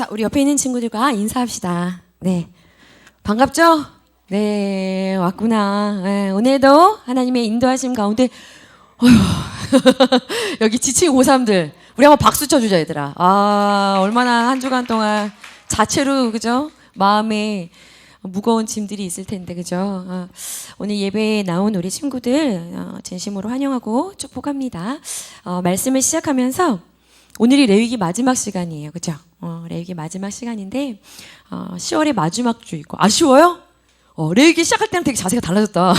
자, 우리 옆에 있는 친구들과 인사합시다. 네. 반갑죠? 네, 왔구나. 네, 오늘도 하나님의 인도하심 가운데, 어휴, 여기 지친 고3들, 우리 한번 박수 쳐주자, 얘들아. 아, 얼마나 한 주간 동안 자체로, 그죠? 마음에 무거운 짐들이 있을 텐데, 그죠? 오늘 예배에 나온 우리 친구들, 진심으로 환영하고 축복합니다. 말씀을 시작하면서, 오늘이 레위기 마지막 시간이에요. 그죠? 레위기 마지막 시간인데 10월의 마지막 주이고 아쉬워요? 레위기 시작할 때는 되게 자세가 달라졌다.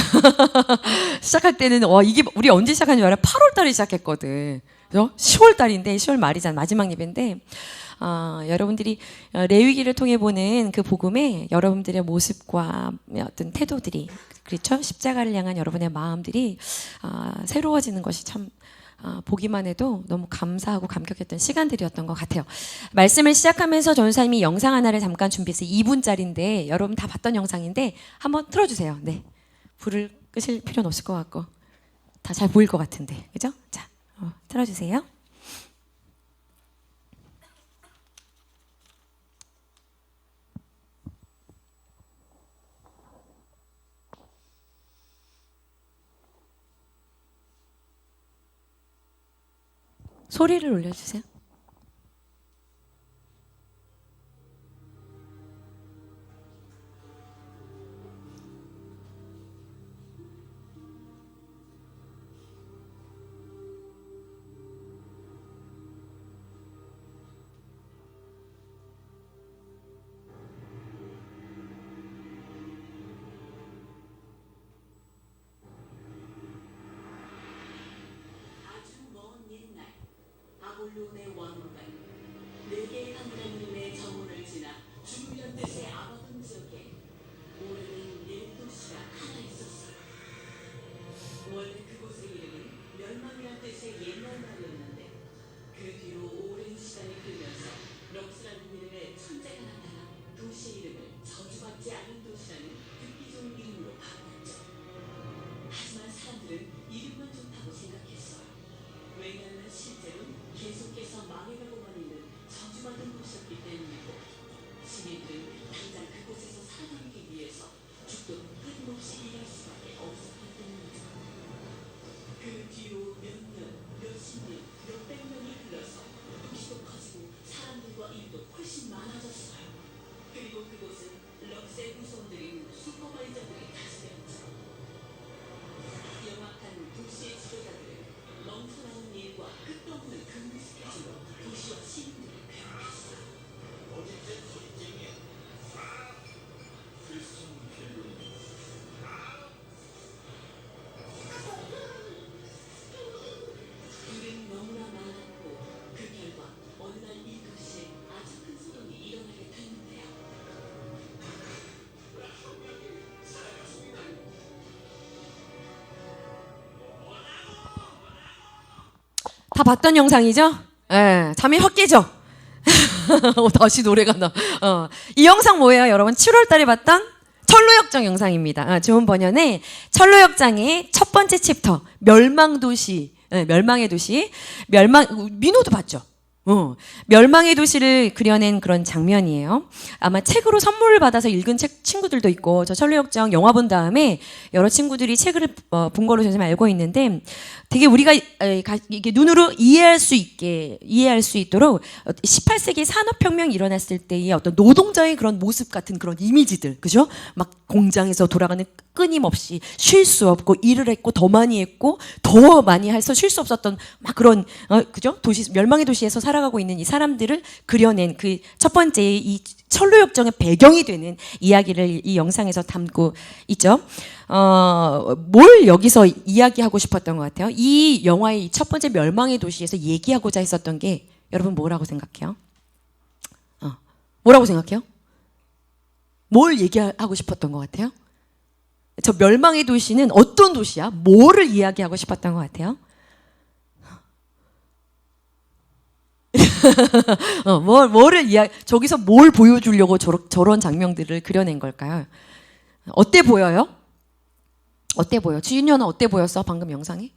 시작할 때는 이게 우리 언제 시작한 줄 알아? 8월 달에 시작했거든. 그죠? 10월 달인데 10월 말이잖아. 마지막 예배인데 여러분들이 레위기를 통해 보는 그 복음에 여러분들의 모습과 어떤 태도들이 그렇죠? 십자가를 향한 여러분의 마음들이 새로워지는 것이 참 보기만 해도 너무 감사하고 감격했던 시간들이었던 것 같아요. 말씀을 시작하면서 전사님이 영상 하나를 잠깐 준비했어요. 2분짜리인데 여러분 다 봤던 영상인데 한번 틀어주세요. 네, 불을 끄실 필요는 없을 것 같고 다 잘 보일 것 같은데, 그죠? 자, 틀어주세요. 소리를 올려주세요. 바벨론의 왕은 네 개의 하나님의 정원을 지나 죽으련 뜻의 아바돈 지역에 오래된 옛 도시가 하나 있었어요. 원래 그곳의 이름은 멸망이란 뜻의 옛날 말이었는데 그 뒤로 오랜 시간이 흐르면서 럭스라는 이름의 천재가 나타나 도시의 이름을 저주받지 않은 도시라는 듣기 좋은 이름으로 바꿨죠. 하지만 사람들은 이름만 좋다고 생각했어요. 왜냐하면 실제로는 계속해서 망해가고만 있는 저주받은 곳이었기 때문이고 시민들은 당장 그곳에서 살아남기 위해서 죽도록 끊임없이 일할 수밖에 없었기 때문이죠. 그 뒤로 몇 년, 몇십 년, 몇백 년이 흘러서 도시도 커지고 사람들과 일도 훨씬 많아졌어요. 그리고 그곳은 럭스의 후손들인 슈퍼바이저들이 다스렸죠. 영악한 도시의 지도자들은 멍청한 일과 끝도 없는 근무 스케줄로 도시와 시민들을 괴롭혔어요. 일은 너무나 많았고 그 결과 어느 날 이 도시에 아주 큰 소동이 일어나게 됐는데요. 다 봤던 영상이죠? 예, 잠이 확 깨죠? 다시 노래가 나. 이 영상 뭐예요, 여러분? 7월 달에 봤던 철로역정 영상입니다. 좋은 번연의 철로역장의 첫 번째 챕터, 멸망도시, 멸망의 도시, 민호도 봤죠? 멸망의 도시를 그려낸 그런 장면이에요. 아마 책으로 선물을 받아서 읽은 친구들도 있고, 저 철로역정 영화 본 다음에 여러 친구들이 책을 본 걸로 저는 알고 있는데, 되게 우리가 이게 눈으로 이해할 수 있도록 18세기 산업혁명이 일어났을 때의 어떤 노동자의 그런 모습 같은 그런 이미지들, 그죠? 막 공장에서 돌아가는 끊임없이 쉴 수 없고 일을 했고 더 많이 했고 더 많이 해서 쉴 수 없었던 막 그런 그죠? 멸망의 도시에서 살아가고 있는 이 사람들을 그려낸 그 첫 번째 이 철로역정의 배경이 되는 이야기를 이 영상에서 담고 있죠. 뭘 여기서 이야기하고 싶었던 것 같아요? 이 영화의 첫 번째 멸망의 도시에서 얘기하고자 했었던 게 여러분 뭐라고 생각해요? 뭐라고 생각해요? 뭘 얘기하고 싶었던 것 같아요? 저 멸망의 도시는 어떤 도시야? 뭐를 이야기하고 싶었던 것 같아요? 저기서 뭘 보여주려고 저런 장면들을 그려낸 걸까요? 어때 보여요? 어때 보여? 주윤여는 어때 보였어? 방금 영상이?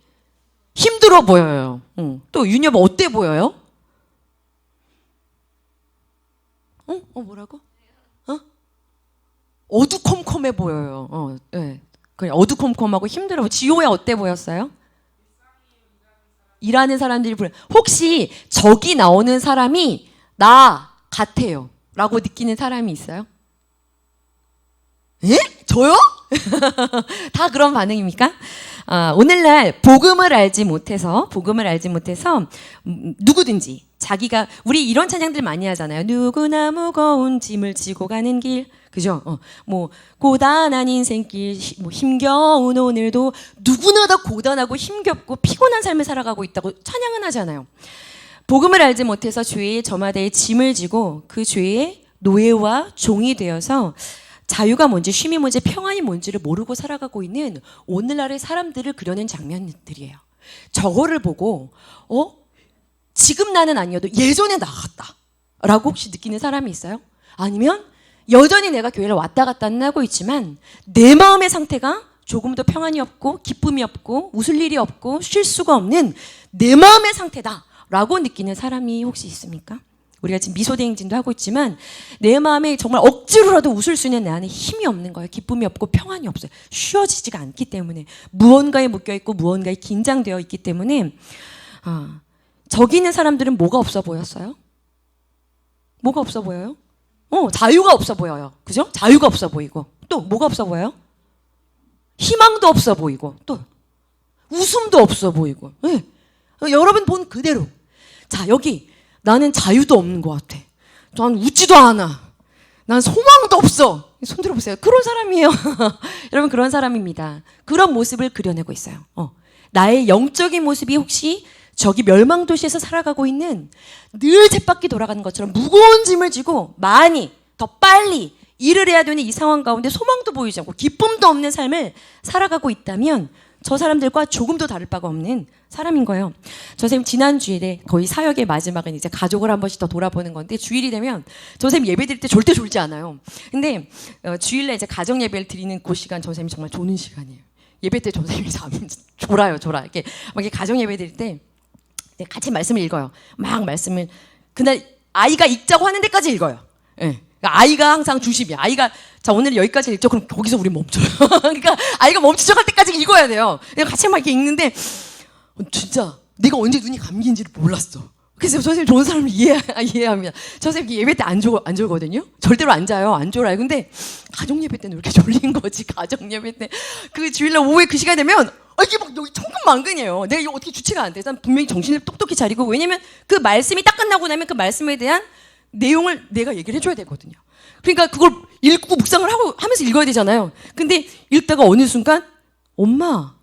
힘들어 보여요. 또 윤여가 어때 보여요? 뭐라고? 어두컴컴해 보여요. 네. 그냥 어두컴컴하고 힘들어. 지호야 어때 보였어요? 일하는 사람들이 혹시 저기 나오는 사람이 나 같아요 라고 느끼는 사람이 있어요? 예? 저요? 다 그런 반응입니까? 오늘날 복음을 알지 못해서 누구든지 자기가 우리 이런 찬양들 많이 하잖아요. 누구나 무거운 짐을 지고 가는 길, 그죠? 뭐 고단한 인생길, 뭐 힘겨운 오늘도 누구나 다 고단하고 힘겹고 피곤한 삶을 살아가고 있다고 찬양은 하잖아요. 복음을 알지 못해서 죄의 저마다의 짐을 지고 그 죄의 노예와 종이 되어서 자유가 뭔지 쉼이 뭔지 평안이 뭔지를 모르고 살아가고 있는 오늘날의 사람들을 그려낸 장면들이에요. 저거를 보고 지금 나는 아니어도 예전에 나갔다 라고 혹시 느끼는 사람이 있어요? 아니면 여전히 내가 교회를 왔다 갔다 하고 있지만 내 마음의 상태가 조금도 평안이 없고 기쁨이 없고 웃을 일이 없고 쉴 수가 없는 내 마음의 상태다 라고 느끼는 사람이 혹시 있습니까? 우리가 지금 미소대행진도 하고 있지만 내 마음에 정말 억지로라도 웃을 수 있는 내 안에 힘이 없는 거예요. 기쁨이 없고 평안이 없어요. 쉬어지지가 않기 때문에 무언가에 묶여있고 무언가에 긴장되어 있기 때문에 저기 있는 사람들은 뭐가 없어 보였어요? 뭐가 없어 보여요? 자유가 없어 보여요. 그죠? 자유가 없어 보이고 또 뭐가 없어 보여요? 희망도 없어 보이고 또 웃음도 없어 보이고 네. 여러분 본 그대로 자 여기 나는 자유도 없는 것 같아. 난 웃지도 않아. 난 소망도 없어. 손 들어보세요. 그런 사람이에요. 여러분 그런 사람입니다. 그런 모습을 그려내고 있어요. 나의 영적인 모습이 혹시 저기 멸망도시에서 살아가고 있는 늘 쳇바퀴 돌아가는 것처럼 무거운 짐을 지고 많이 더 빨리 일을 해야 되는 이 상황 가운데 소망도 보이지 않고 기쁨도 없는 삶을 살아가고 있다면 저 사람들과 조금도 다를 바가 없는 사람인 거예요. 저 선생님 지난 주일에 거의 사역의 마지막은 이제 가족을 한 번씩 더 돌아보는 건데 주일이 되면 저 선생님 예배 드릴 때 절대 졸지 않아요. 근데 주일날 이제 가정 예배를 드리는 그 시간 저 선생님 정말 조는 시간이에요. 예배 때 저 선생님이 졸아요. 이렇게 막 가정 예배 드릴 때 같이 말씀을 읽어요. 막 말씀을 그날 아이가 읽자고 하는 데까지 읽어요. 예. 아이가 항상 중심이야. 아이가 자 오늘 여기까지 읽죠. 그럼 거기서 우리 멈춰요. 그러니까 아이가 멈추죠 할 때까지 읽어야 돼요. 같이 막 이렇게 읽는데 진짜 내가 언제 눈이 감기인지를 몰랐어. 그래서 저 선생님 좋은 사람을 이해합니다. 저 선생님 예배 때 안 졸거든요. 절대로 안 자요. 안 졸아요. 근데 가정 예배 때는 왜 이렇게 졸린 거지? 가정 예배 때 그 주일날 오후에 그 시간 되면 이게 막 여기 천근만근이에요. 내가 이거 어떻게 주체가 안 돼? 난 분명히 정신을 똑똑히 차리고 왜냐면 그 말씀이 딱 끝나고 나면 그 말씀에 대한 내용을 내가 얘기를 해줘야 되거든요. 그러니까 그걸 읽고 묵상을 하면서 읽어야 되잖아요. 근데 읽다가 어느 순간 엄마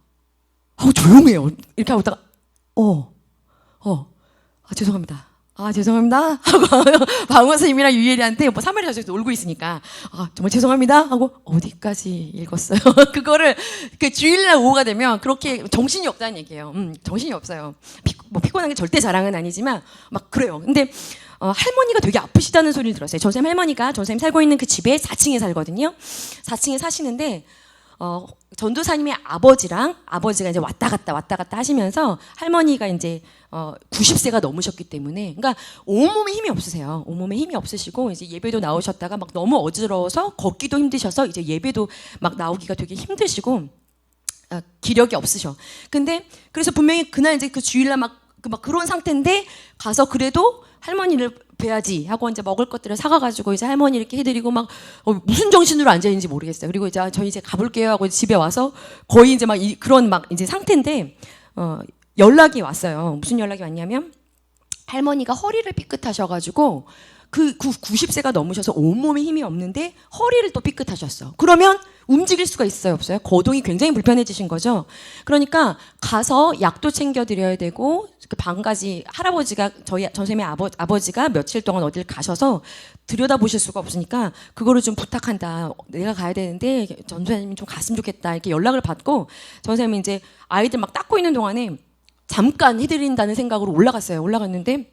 하고 조용해요. 이렇게 하고 있다가 죄송합니다. 죄송합니다 하고 방원 선생님이랑 유예리한테 뭐 사마리아에서 놀고 있으니까 정말 죄송합니다 하고 어디까지 읽었어요? 그거를 그 주일날 오후가 되면 그렇게 정신이 없다는 얘기예요. 정신이 없어요. 피곤한 게 절대 자랑은 아니지만 막 그래요. 근데 할머니가 되게 아프시다는 소리를 들었어요. 저 선생님 할머니가 저 선생님 살고 있는 그 집에 4층에 살거든요. 4층에 사시는데 전도사님의 아버지가 이제 왔다 갔다 하시면서 할머니가 이제 90세가 넘으셨기 때문에 그러니까 온몸에 힘이 없으세요. 온몸에 힘이 없으시고 이제 예배도 나오셨다가 막 너무 어지러워서 걷기도 힘드셔서 이제 예배도 막 나오기가 되게 힘드시고 기력이 없으셔. 근데 그래서 분명히 그날 이제 그 주일날 막 그런 상태인데 가서 그래도 할머니를 뵈야지 하고 이제 먹을 것들을 사가가지고 이제 할머니 이렇게 해드리고 막 무슨 정신으로 앉아 있는지 모르겠어요. 그리고 이제 저희 이제 가볼게요 하고 집에 와서 거의 이제 막 그런 막 이제 상태인데 연락이 왔어요. 무슨 연락이 왔냐면 할머니가 허리를 삐끗하셔가지고 그 90세가 넘으셔서 온몸에 힘이 없는데 허리를 또 삐끗하셨어. 그러면 움직일 수가 있어요, 없어요? 거동이 굉장히 불편해지신 거죠. 그러니까 가서 약도 챙겨드려야 되고 그 방가지 할아버지가 전 선생님의 아버지가 며칠 동안 어딜 가셔서 들여다보실 수가 없으니까 그거를 좀 부탁한다. 내가 가야 되는데 전 선생님이 좀 갔으면 좋겠다. 이렇게 연락을 받고 전 선생님이 이제 아이들 막 닦고 있는 동안에 잠깐 해드린다는 생각으로 올라갔어요. 올라갔는데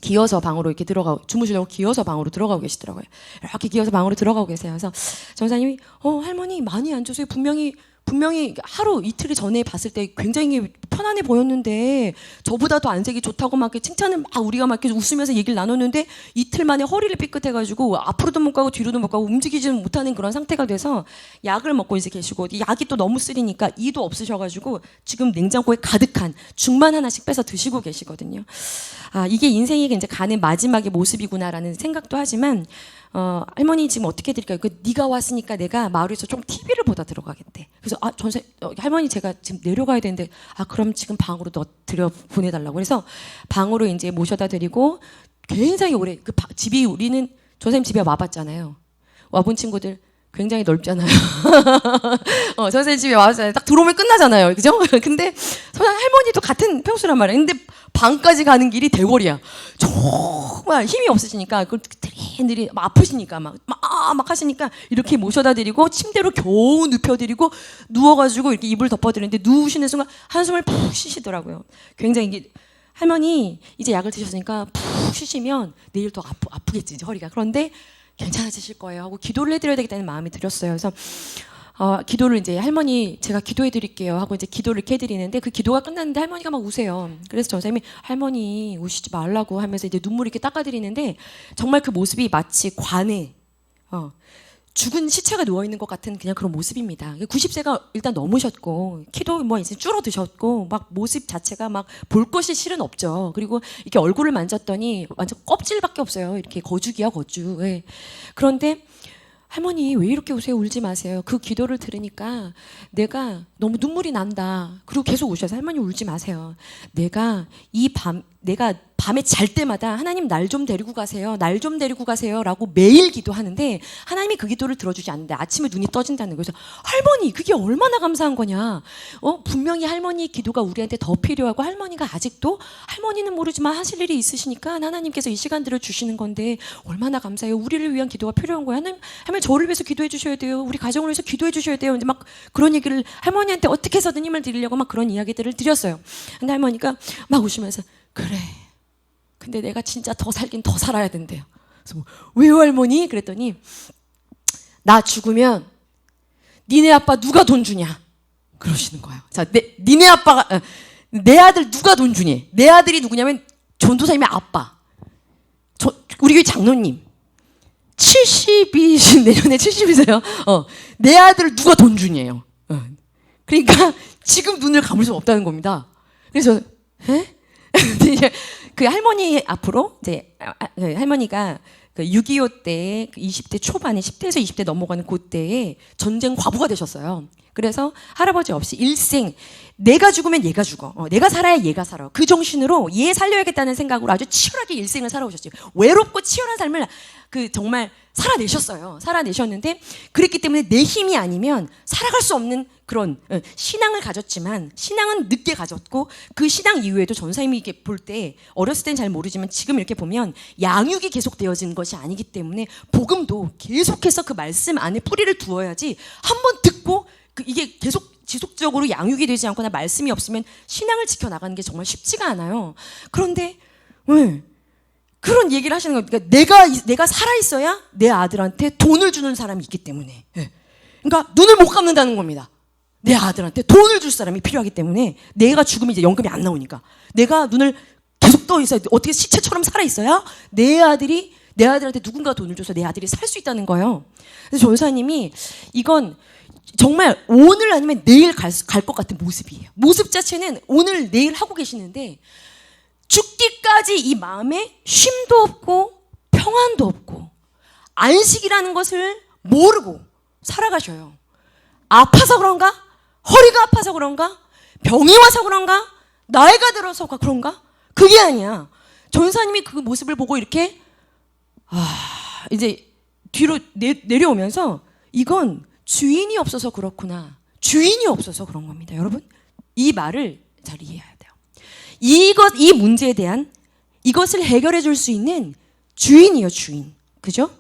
기어서 방으로 이렇게 주무시려고 기어서 방으로 들어가고 계시더라고요. 이렇게 기어서 방으로 들어가고 계세요. 그래서 전사님이 할머니 많이 안 좋으세요. 분명히 분명히 하루 이틀 전에 봤을 때 굉장히 편안해 보였는데 저보다 더 안색이 좋다고 막 이렇게 칭찬을 막 우리가 막 이렇게 웃으면서 얘기를 나눴는데 이틀 만에 허리를 삐끗해가지고 앞으로도 못 가고 뒤로도 못 가고 움직이지는 못하는 그런 상태가 돼서 약을 먹고 이제 계시고 이 약이 또 너무 쓰리니까 이도 없으셔가지고 지금 냉장고에 가득한 죽만 하나씩 빼서 드시고 계시거든요. 아, 이게 인생이 이제 가는 마지막의 모습이구나라는 생각도 하지만 할머니 지금 어떻게 드릴까요? 네가 왔으니까 내가 마을에서 좀 TV를 보다 들어가겠대. 그래서 할머니 제가 지금 내려가야 되는데 그럼 지금 방으로 들여 보내달라고. 그래서 방으로 이제 모셔다 드리고 굉장히 오래 집이 우리는 전사님 집에 와봤잖아요. 와본 친구들 굉장히 넓잖아요. 선생님 집에 와서 딱 들어오면 끝나잖아요. 그죠? 근데 할머니도 같은 평수란 말이에요. 근데 방까지 가는 길이 대궐이야. 정말 힘이 없으시니까 그걸 느리 막 아프시니까 막 하시니까 이렇게 모셔다 드리고 침대로 겨우 눕혀드리고 누워가지고 이렇게 이불 덮어드리는데 누우시는 순간 한숨을 푹 쉬시더라고요. 굉장히 이게 할머니 이제 약을 드셨으니까 푹 쉬시면 내일 더 아프겠지 이제 허리가. 그런데 괜찮아지실 거예요 하고 기도를 해드려야 되겠다는 마음이 들었어요. 그래서 기도를 이제 할머니 제가 기도해 드릴게요 하고 이제 기도를 이렇게 해드리는데 그 기도가 끝났는데 할머니가 막 우세요. 그래서 전사님이 할머니 우시지 말라고 하면서 이제 눈물 이렇게 닦아드리는데 정말 그 모습이 마치 관에 죽은 시체가 누워 있는 것 같은 그냥 그런 모습입니다. 90세가 일단 넘으셨고 키도 뭐 이제 줄어드셨고 막 모습 자체가 막 볼 것이 실은 없죠. 그리고 이렇게 얼굴을 만졌더니 완전 껍질밖에 없어요. 이렇게 거죽이야 거죽. 예. 그런데 할머니 왜 이렇게 우세요? 울지 마세요. 그 기도를 들으니까 내가 너무 눈물이 난다. 그리고 계속 우셔서 할머니 울지 마세요. 내가 밤에 잘 때마다 하나님 날 좀 데리고 가세요. 날 좀 데리고 가세요. 라고 매일 기도하는데 하나님이 그 기도를 들어주지 않는데 아침에 눈이 떠진다는 거예요. 그래서 할머니 그게 얼마나 감사한 거냐. 분명히 할머니 기도가 우리한테 더 필요하고 할머니가 아직도 할머니는 모르지만 하실 일이 있으시니까 하나님께서 이 시간들을 주시는 건데 얼마나 감사해요. 우리를 위한 기도가 필요한 거예요. 하나님 저를 위해서 기도해 주셔야 돼요. 우리 가정을 위해서 기도해 주셔야 돼요. 이제 막 그런 얘기를 할머니한테 어떻게 해서든 힘을 드리려고 막 그런 이야기들을 드렸어요. 근데 할머니가 막 우시면서 그래. 근데 내가 진짜 더 살긴 더 살아야 된대요. 그래서 왜요 할머니? 그랬더니 나 죽으면 니네 아빠 누가 돈 주냐? 그러시는 거예요. 자, 니네 아빠가 내 아들 누가 돈 주니? 내 아들이 누구냐면 전도사님의 아빠. 우리 교회 장로님. 70이신 내년에 70이세요. 내 아들 누가 돈 주니에요. 그러니까 지금 눈을 감을 수 없다는 겁니다. 그래서 그 할머니 앞으로 이제 할머니가 그 6.25 때 20대 초반에 10대에서 20대 넘어가는 그때에 전쟁 과부가 되셨어요. 그래서 할아버지 없이 일생 내가 죽으면 얘가 죽어. 내가 살아야 얘가 살아. 그 정신으로 얘 살려야겠다는 생각으로 아주 치열하게 일생을 살아오셨죠. 외롭고 치열한 삶을 정말 살아내셨어요. 살아내셨는데 그랬기 때문에 내 힘이 아니면 살아갈 수 없는 그런 신앙을 가졌지만 신앙은 늦게 가졌고 그 신앙 이후에도 전사님이 이렇게 볼 때 어렸을 땐 잘 모르지만 지금 이렇게 보면 양육이 계속되어진 것이 아니기 때문에 복음도 계속해서 그 말씀 안에 뿌리를 두어야지 한번 듣고 이게 계속 지속적으로 양육이 되지 않거나 말씀이 없으면 신앙을 지켜나가는 게 정말 쉽지가 않아요. 그런데 왜 그런 얘기를 하시는 겁니까? 내가 살아있어야 내 아들한테 돈을 주는 사람이 있기 때문에. 그러니까 눈을 못 감는다는 겁니다. 내 아들한테 돈을 줄 사람이 필요하기 때문에 내가 죽으면 이제 연금이 안 나오니까 내가 눈을 계속 떠 있어야 돼. 어떻게 시체처럼 살아있어야 내 아들한테 누군가 돈을 줘서 내 아들이 살 수 있다는 거예요. 그래서 전사님이 이건 정말 오늘 아니면 내일 갈 것 같은 모습이에요. 모습 자체는 오늘 내일 하고 계시는데 죽기까지 이 마음에 쉼도 없고 평안도 없고 안식이라는 것을 모르고 살아가셔요. 아파서 그런가? 허리가 아파서 그런가? 병이 와서 그런가? 나이가 들어서 그런가? 그게 아니야. 전사님이 그 모습을 보고 이렇게 이제 뒤로 내려오면서 이건 주인이 없어서 그렇구나. 주인이 없어서 그런 겁니다. 여러분 이 말을 잘 이해해야 돼요. 이 문제에 대한 이것을 해결해 줄 수 있는 주인이요 주인. 그죠?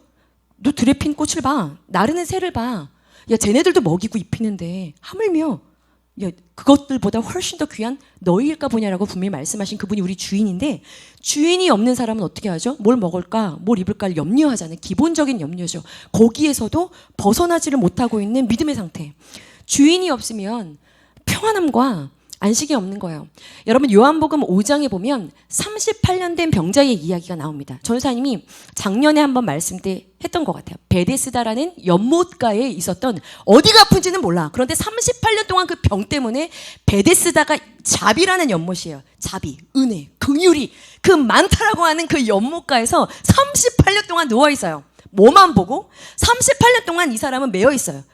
너 들에 핀 꽃을 봐. 나르는 새를 봐. 야 쟤네들도 먹이고 입히는데 하물며 야 그것들보다 훨씬 더 귀한 너희일까 보냐라고 분명히 말씀하신 그분이 우리 주인인데 주인이 없는 사람은 어떻게 하죠? 뭘 먹을까? 뭘 입을까를 염려하잖아요. 기본적인 염려죠. 거기에서도 벗어나지를 못하고 있는 믿음의 상태. 주인이 없으면 평안함과 안식이 없는 거예요. 여러분 요한복음 5장에 보면 38년 된 병자의 이야기가 나옵니다. 전사님이 작년에 한번 말씀 때 했던 것 같아요. 베데스다라는 연못가에 있었던, 어디가 아픈지는 몰라. 그런데 38년 동안 그 병 때문에 베데스다가 자비라는 연못이에요. 자비, 은혜, 긍휼이 그 많다라고 하는 그 연못가에서 38년 동안 누워 있어요. 뭐만 보고 38년 동안 이 사람은 매여 있어요.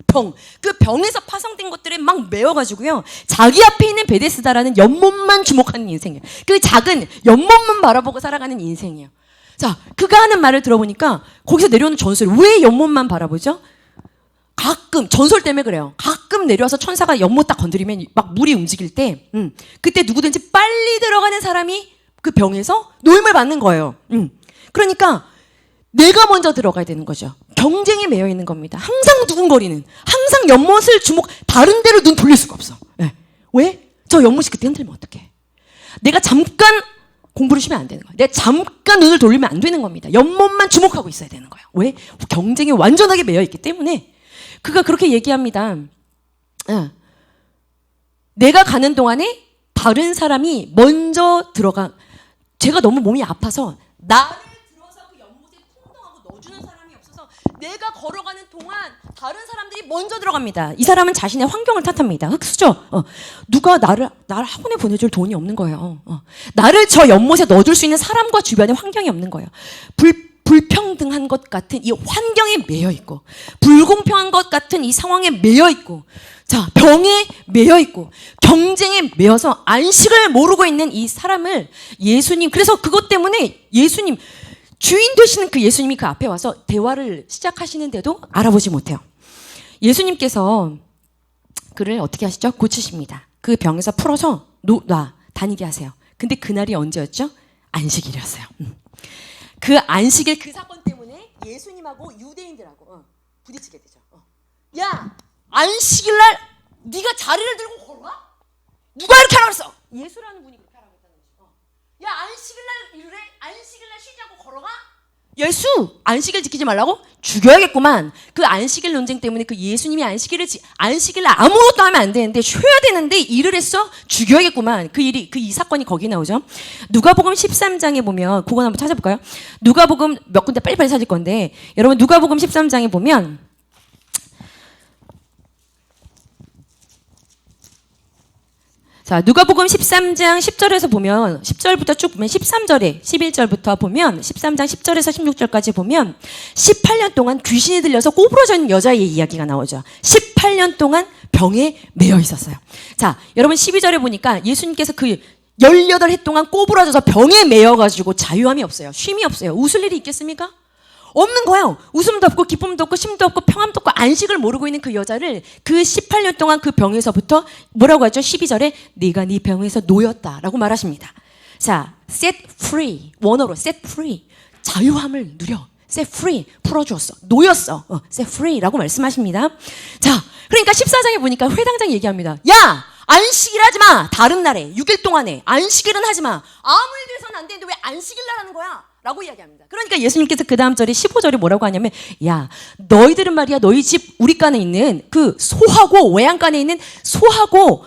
그 병에서 파생된 것들에 막 매여가지고요. 자기 앞에 있는 베데스다라는 연못만 주목하는 인생이에요. 그 작은 연못만 바라보고 살아가는 인생이에요. 자, 그가 하는 말을 들어보니까 거기서 내려오는 전설, 왜 연못만 바라보죠? 가끔 전설 때문에 그래요. 가끔 내려와서 천사가 연못 딱 건드리면 막 물이 움직일 때, 그때 누구든지 빨리 들어가는 사람이 그 병에서 노임을 받는 거예요. 그러니까 내가 먼저 들어가야 되는 거죠. 경쟁에 매여 있는 겁니다. 항상 두근거리는, 항상 연못을 다른 데로 눈 돌릴 수가 없어. 네. 왜? 저 연못이 그때 흔들면 어떡해? 내가 잠깐 공부를 쉬면 안 되는 거예요. 내가 잠깐 눈을 돌리면 안 되는 겁니다. 연못만 주목하고 있어야 되는 거예요. 왜? 경쟁에 완전하게 매여 있기 때문에. 그가 그렇게 얘기합니다. 내가 가는 동안에 다른 사람이 먼저 제가 너무 몸이 아파서 나를 들어서 그 연못에 풍덩하고 넣어주는 사람이 없어서 내가 걸어가는 동안 다른 사람들이 먼저 들어갑니다. 이 사람은 자신의 환경을 탓합니다. 흙수저. 누가 나를 학원에 보내줄 돈이 없는 거예요. 나를 저 연못에 넣어줄 수 있는 사람과 주변의 환경이 없는 거예요. 불평등한 것 같은 이 환경에 매여 있고, 불공평한 것 같은 이 상황에 매여 있고, 자, 병에 매여 있고, 경쟁에 매여서 안식을 모르고 있는 이 사람을 예수님, 그래서 그것 때문에 예수님, 주인 되시는 그 예수님이 그 앞에 와서 대화를 시작하시는데도 알아보지 못해요. 예수님께서 그를 어떻게 하시죠? 고치십니다. 그 병에서 풀어서 다니게 하세요. 근데 그날이 언제였죠? 안식일이었어요. 그 안식일 그 사건 때문에 예수님하고 유대인들하고 부딪히게 되죠. 야, 안식일날 네가 자리를 들고 걸어가? 누가 이렇게 하라고 그랬어? 예수라는 분이 그렇게 하라고 했다는 거죠. 야, 안식일날 쉬자고 걸어가? 예수 안식일 지키지 말라고? 죽여야겠구만. 그 안식일 논쟁 때문에 그 예수님이 안식일날 아무것도 하면 안 되는데 쉬어야 되는데 일을 했어? 죽여야겠구만. 이 사건이 거기 나오죠. 누가복음 13장에 보면, 그거 한번 찾아볼까요? 누가복음 몇 군데 빨리빨리 찾을 건데, 여러분 누가복음 13장에 보면 자, 누가복음 13장 10절에서 보면 10절부터 쭉 보면 13절에 11절부터 보면 13장 10절에서 16절까지 보면 18년 동안 귀신이 들려서 꼬부러져 있는 여자의 이야기가 나오죠. 18년 동안 병에 매여 있었어요. 자, 여러분 12절에 보니까 예수님께서 그 18해 동안 꼬부러져서 병에 매여가지고 자유함이 없어요. 쉼이 없어요. 웃을 일이 있겠습니까? 없는 거예요. 웃음도 없고 기쁨도 없고 쉼도 없고 평안도 없고 안식을 모르고 있는 그 여자를 그 18년 동안 그 병에서부터 뭐라고 하죠? 12절에 네가 네 병에서 놓였다라고 말하십니다. 자, set free, 원어로 set free, 자유함을 누려. set free, 풀어주었어. 놓였어. set free라고 말씀하십니다. 자, 그러니까 14장에 보니까 회당장이 얘기합니다. 야! 안식일 하지 마. 다른 날에 6일 동안에 안식일은 하지 마. 아무 일도 해서는 안 되는데 왜 안식일 날 하는 거야? 라고 이야기합니다. 그러니까 예수님께서 그 다음 절에 15절에 뭐라고 하냐면, 야, 너희들은 말이야, 너희 집 우리간에 있는 그 소하고 외양간에 있는 소하고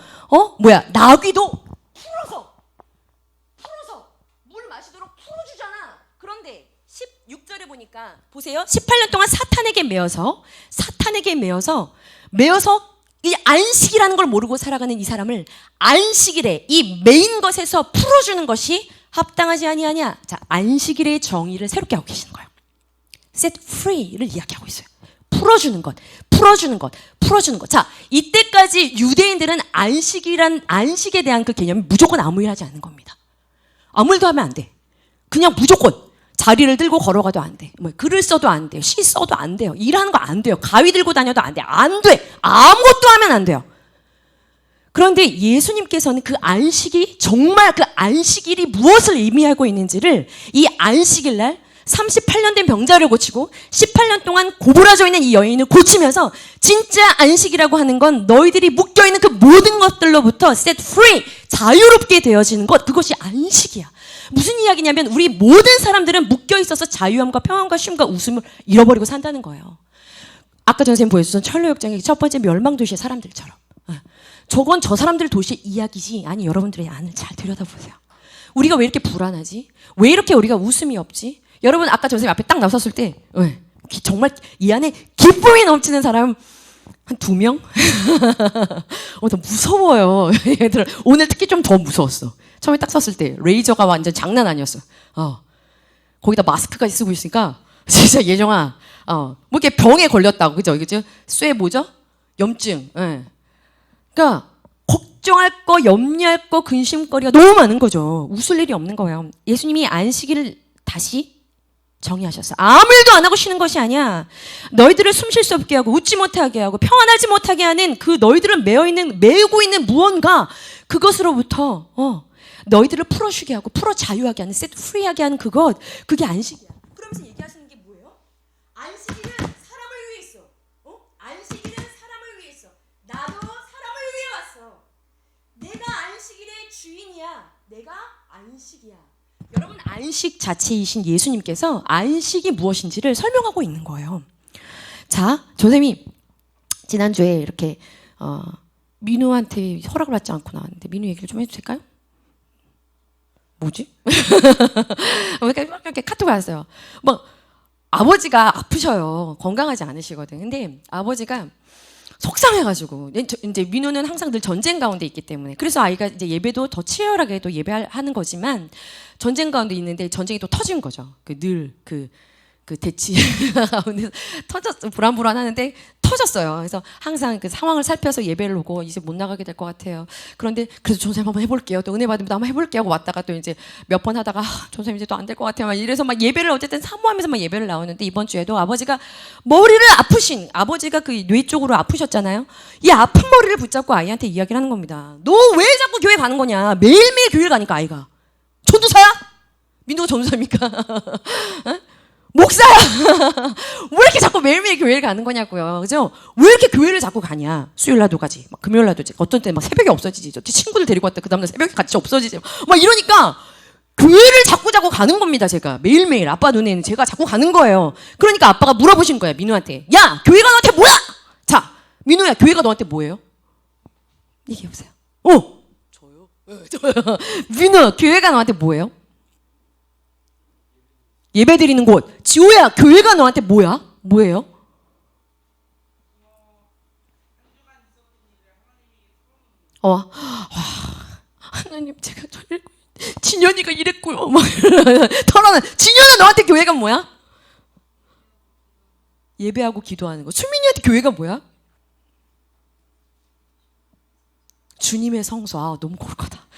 나귀도 풀어서 물 마시도록 풀어주잖아. 그런데 16절에 보니까 보세요. 18년 동안 사탄에게 매여서 이 안식이라는 걸 모르고 살아가는 이 사람을 안식일에 이 메인 것에서 풀어주는 것이 합당하지 아니하냐. 자, 안식일의 정의를 새롭게 하고 계시는 거예요. set free를 이야기하고 있어요. 풀어주는 것. 자, 이때까지 유대인들은 안식에 대한 그 개념이 무조건 아무 일 하지 않는 겁니다. 아무 일도 하면 안 돼. 그냥 무조건 자리를 들고 걸어가도 안 돼. 글을 써도 안 돼요. 시 써도 안 돼요. 일하는 거 안 돼요. 가위 들고 다녀도 안 돼. 안 돼. 아무것도 하면 안 돼요. 그런데 예수님께서는 그 안식이 정말 그 안식일이 무엇을 의미하고 있는지를 이 안식일날 38년 된 병자를 고치고 18년 동안 고부라져 있는 이 여인을 고치면서 진짜 안식이라고 하는 건 너희들이 묶여있는 그 모든 것들로부터 set free, 자유롭게 되어지는 것, 그것이 안식이야. 무슨 이야기냐면 우리 모든 사람들은 묶여있어서 자유함과 평안과 쉼과 웃음을 잃어버리고 산다는 거예요. 아까 전 선생님 보여주신 철로역정의 첫 번째 멸망도시의 사람들처럼. 저건 저 사람들 도시의 이야기지. 아니, 여러분들의 안을 잘 들여다보세요. 우리가 왜 이렇게 불안하지? 왜 이렇게 우리가 웃음이 없지? 여러분, 아까 저 선생님 앞에 딱 나섰을 때 정말 이 안에 기쁨이 넘치는 사람 한 2명? 더 무서워요. 얘들 오늘 특히 좀 더 무서웠어. 처음에 딱 섰을 때 레이저가 완전 장난 아니었어. 거기다 마스크까지 쓰고 있으니까 진짜 예정아, 뭐 이렇게 병에 걸렸다고, 그죠? 쇠 뭐죠? 염증. 예. 그러니까 걱정할 거, 염려할 거, 근심거리가 너무 많은 거죠. 웃을 일이 없는 거예요. 예수님이 안식일을 다시 정의하셨어. 아무 일도 안 하고 쉬는 것이 아니야. 너희들을 숨 쉴 수 없게 하고 웃지 못하게 하고 평안하지 못하게 하는 그 너희들은 메고 있는 무언가, 그것으로부터 너희들을 풀어쉬게 하고 풀어 자유하게 하는, set free하게 하는 그게 안식이야. 그러면서 얘기하시는 게 뭐예요? 안식일은 사람을 위해 있어. 안식일은 사람을 위해 있어. 나도 사람을 위해 왔어. 내가 안식일의 주인이야. 내가 안식이야. 여러분, 안식 자체이신 예수님께서 안식이 무엇인지를 설명하고 있는 거예요. 자, 선생님이 지난주에 이렇게 민우한테 허락을 받지 않고 나왔는데 민우 얘기를 좀 해도 될까요? 뭐지? 이렇게 카톡이 왔어요. 아버지가 아프셔요. 건강하지 않으시거든. 근데 아버지가 속상해가지고, 이제 민우는 항상 늘 전쟁 가운데 있기 때문에, 그래서 아이가 이제 예배도 더 치열하게 또 예배하는 거지만 전쟁 가운데 있는데 전쟁이 또 터진 거죠. 그 대치 가운데 터졌어. 불안불안하는데 터졌어요. 그래서 항상 그 상황을 살펴서 예배를 오고 이제 못 나가게 될 것 같아요. 그런데 그래도 전쌤 한번 해볼게요. 또 은혜 받으면 한번 해볼게요 하고 왔다가 또 이제 몇 번 하다가 전쌤 이제 또 안 될 것 같아요. 막 이래서 막 예배를 어쨌든 사모하면서 막 예배를 나오는데, 이번 주에도 아버지가 아버지가 그 뇌 쪽으로 아프셨잖아요. 이 아픈 머리를 붙잡고 아이한테 이야기를 하는 겁니다. 너 왜 자꾸 교회 가는 거냐? 매일매일 교회를 가니까 아이가. 전도사야? 민우가 전도사입니까? 목사야! 왜 이렇게 자꾸 매일매일 교회를 가는 거냐고요. 그죠? 왜 이렇게 교회를 자꾸 가냐? 수요일날도 가지, 막 금요일날도 가지. 어떤 때는 막 새벽에 없어지지. 저 친구들 데리고 왔다 그 다음날 새벽에 같이 없어지지. 막 이러니까 교회를 자꾸 가는 겁니다. 제가 매일매일 아빠 눈에는 제가 자꾸 가는 거예요. 그러니까 아빠가 물어보신 거야, 민우한테. 야, 교회가 너한테 뭐야? 자, 민우야, 교회가 너한테 뭐예요? 얘기해보세요. 저요? 민우, 교회가 너한테 뭐예요? 예배 드리는 곳. 지호야, 교회가 너한테 뭐야? 뭐예요? 하나님, 제가 진현이가 이랬고요. 막 털어는. 진현아, 너한테 교회가 뭐야? 예배하고 기도하는 거. 수민이한테 교회가 뭐야? 주님의 성소. 너무 고룩하다.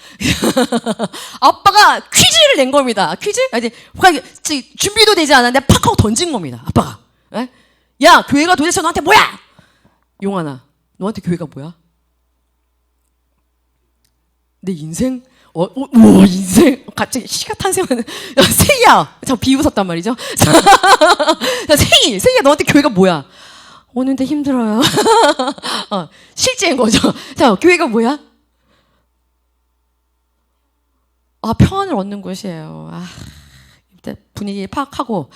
아빠가 퀴즈를 낸 겁니다. 퀴즈? 이제 준비도 되지 않았는데 팍 하고 던진 겁니다. 아빠가. 야, 교회가 도대체 너한테 뭐야? 용환아, 너한테 교회가 뭐야? 내 인생? 우와, 인생? 갑자기 시가 탄생하는. 야, 세희야! 저 비웃었단 말이죠. 자, 세희야, 너한테 교회가 뭐야? 오는데 힘들어요. 실제인 거죠. 자, 교회가 뭐야? 평안을 얻는 곳이에요. 일단 분위기 파악하고